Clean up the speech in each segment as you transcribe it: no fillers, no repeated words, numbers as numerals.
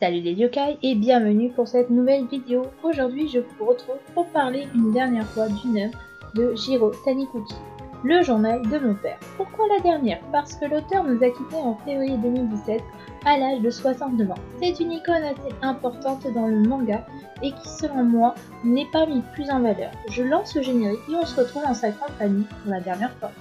Salut les yokai et bienvenue pour cette nouvelle vidéo. Aujourd'hui je vous retrouve pour parler une dernière fois d'une œuvre de Jiro Taniguchi, Le journal de mon père. Pourquoi la dernière? Parce que l'auteur nous a quittés en février 2017 à l'âge de 69 ans. C'est une icône assez importante dans le manga et qui selon moi n'est pas mise plus en valeur. Je lance le générique et on se retrouve en sa compagnie pour la dernière fois.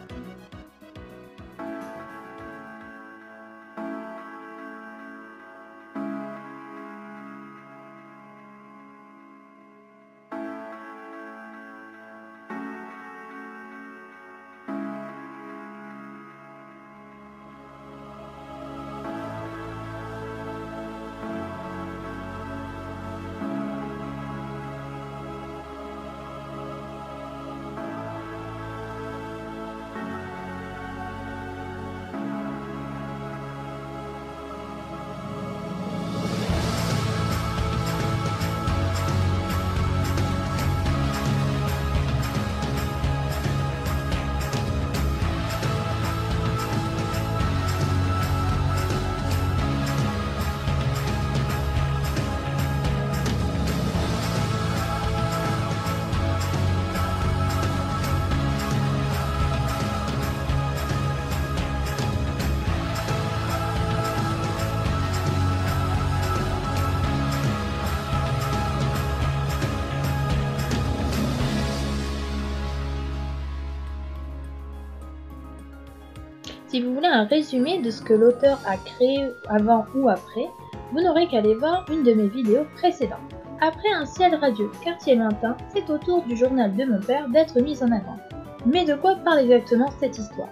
Si vous voulez un résumé de ce que l'auteur a créé avant ou après, vous n'aurez qu'à aller voir une de mes vidéos précédentes. Après un ciel radieux, quartier lointain, c'est au tour du journal de mon père d'être mis en avant. Mais de quoi parle exactement cette histoire?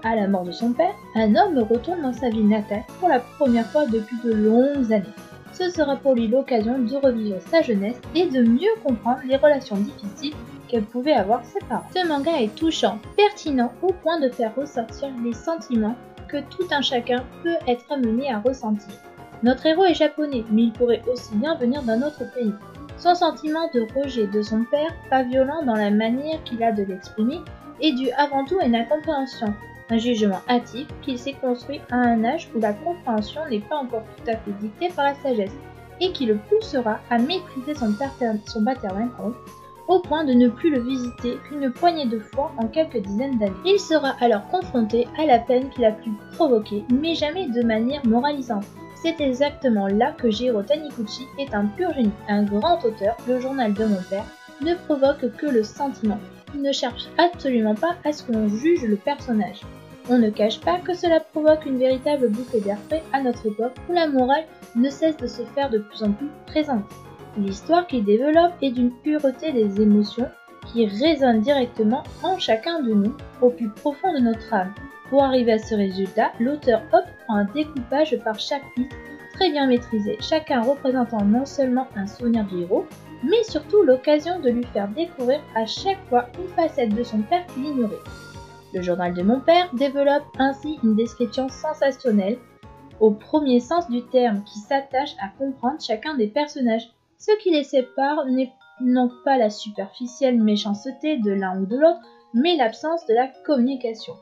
À la mort de son père, un homme retourne dans sa ville natale pour la première fois depuis de longues années. Ce sera pour lui l'occasion de revivre sa jeunesse et de mieux comprendre les relations difficiles qu'elle pouvait avoir ses parents. Ce manga est touchant, pertinent au point de faire ressortir les sentiments que tout un chacun peut être amené à ressentir. Notre héros est japonais, mais il pourrait aussi bien venir d'un autre pays. Son sentiment de rejet de son père, pas violent dans la manière qu'il a de l'exprimer, est dû avant tout à une incompréhension, un jugement hâtif qu'il s'est construit à un âge où la compréhension n'est pas encore tout à fait dictée par la sagesse, et qui le poussera à mépriser son paternel au point de ne plus le visiter qu'une poignée de fois en quelques dizaines d'années. Il sera alors confronté à la peine qu'il a pu provoquer, mais jamais de manière moralisante. C'est exactement là que Jiro Taniguchi est un pur génie. Un grand auteur, le journal de mon père, ne provoque que le sentiment. Il ne cherche absolument pas à ce que l'on juge le personnage. On ne cache pas que cela provoque une véritable bouffée d'air frais à notre époque où la morale ne cesse de se faire de plus en plus présente. L'histoire qu'il développe est d'une pureté des émotions qui résonne directement en chacun de nous, au plus profond de notre âme. Pour arriver à ce résultat, l'auteur opte pour un découpage par chapitre très bien maîtrisé, chacun représentant non seulement un souvenir du héros, mais surtout l'occasion de lui faire découvrir à chaque fois une facette de son père qu'il ignorait. Le journal de mon père développe ainsi une description sensationnelle, au premier sens du terme, qui s'attache à comprendre chacun des personnages. Ce qui les sépare n'est non pas la superficielle méchanceté de l'un ou de l'autre, mais l'absence de la communication.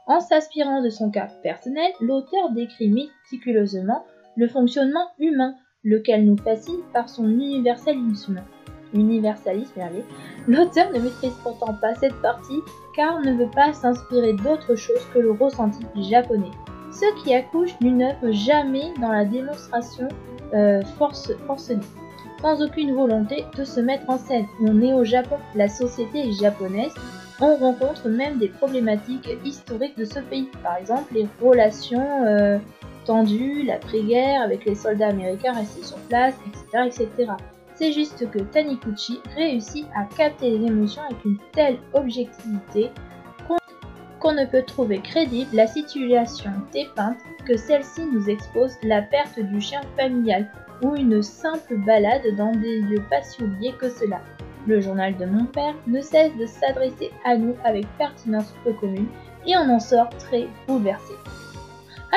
En s'inspirant de son cas personnel, l'auteur décrit méticuleusement le fonctionnement humain, lequel nous fascine par son universalisme. L'auteur ne maîtrise pourtant pas cette partie car ne veut pas s'inspirer d'autre chose que le ressenti japonais, ce qui accouche d'une œuvre jamais dans la démonstration forcenée. Sans aucune volonté de se mettre en scène. On est au Japon, la société est japonaise, on rencontre même des problématiques historiques de ce pays, par exemple les relations tendues, l'après-guerre avec les soldats américains restés sur place, etc. etc. C'est juste que Taniguchi réussit à capter les émotions avec une telle objectivité qu'on ne peut trouver crédible la situation dépeinte, que celle-ci nous expose la perte du chien familial ou une simple balade dans des lieux pas si oubliés que cela. Le journal de mon père ne cesse de s'adresser à nous avec pertinence peu commune et on en sort très bouleversé.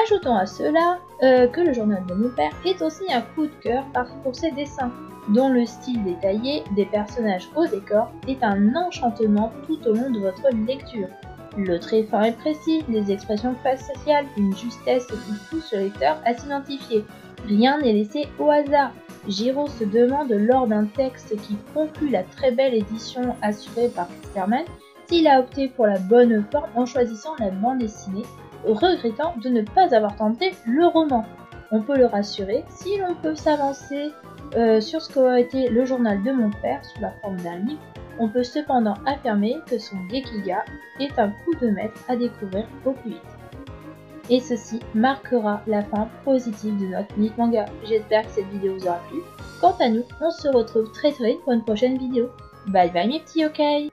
Ajoutons à cela que le journal de mon père est aussi un coup de cœur pour ses dessins, dont le style détaillé des personnages au décor est un enchantement tout au long de votre lecture. Le trait fin et précis, les expressions faciales, une justesse qui pousse le lecteur à s'identifier. Rien n'est laissé au hasard. Giraud se demande lors d'un texte qui conclut la très belle édition assurée par Casterman s'il a opté pour la bonne forme en choisissant la bande dessinée, regrettant de ne pas avoir tenté le roman. On peut le rassurer, si l'on peut s'avancer sur ce qu'a été le journal de mon père sous la forme d'un livre, on peut cependant affirmer que son Gekiga est un coup de maître à découvrir au plus vite. Et ceci marquera la fin positive de notre Mythe Manga. J'espère que cette vidéo vous aura plu. Quant à nous, on se retrouve très vite pour une prochaine vidéo. Bye bye mes petits yokai!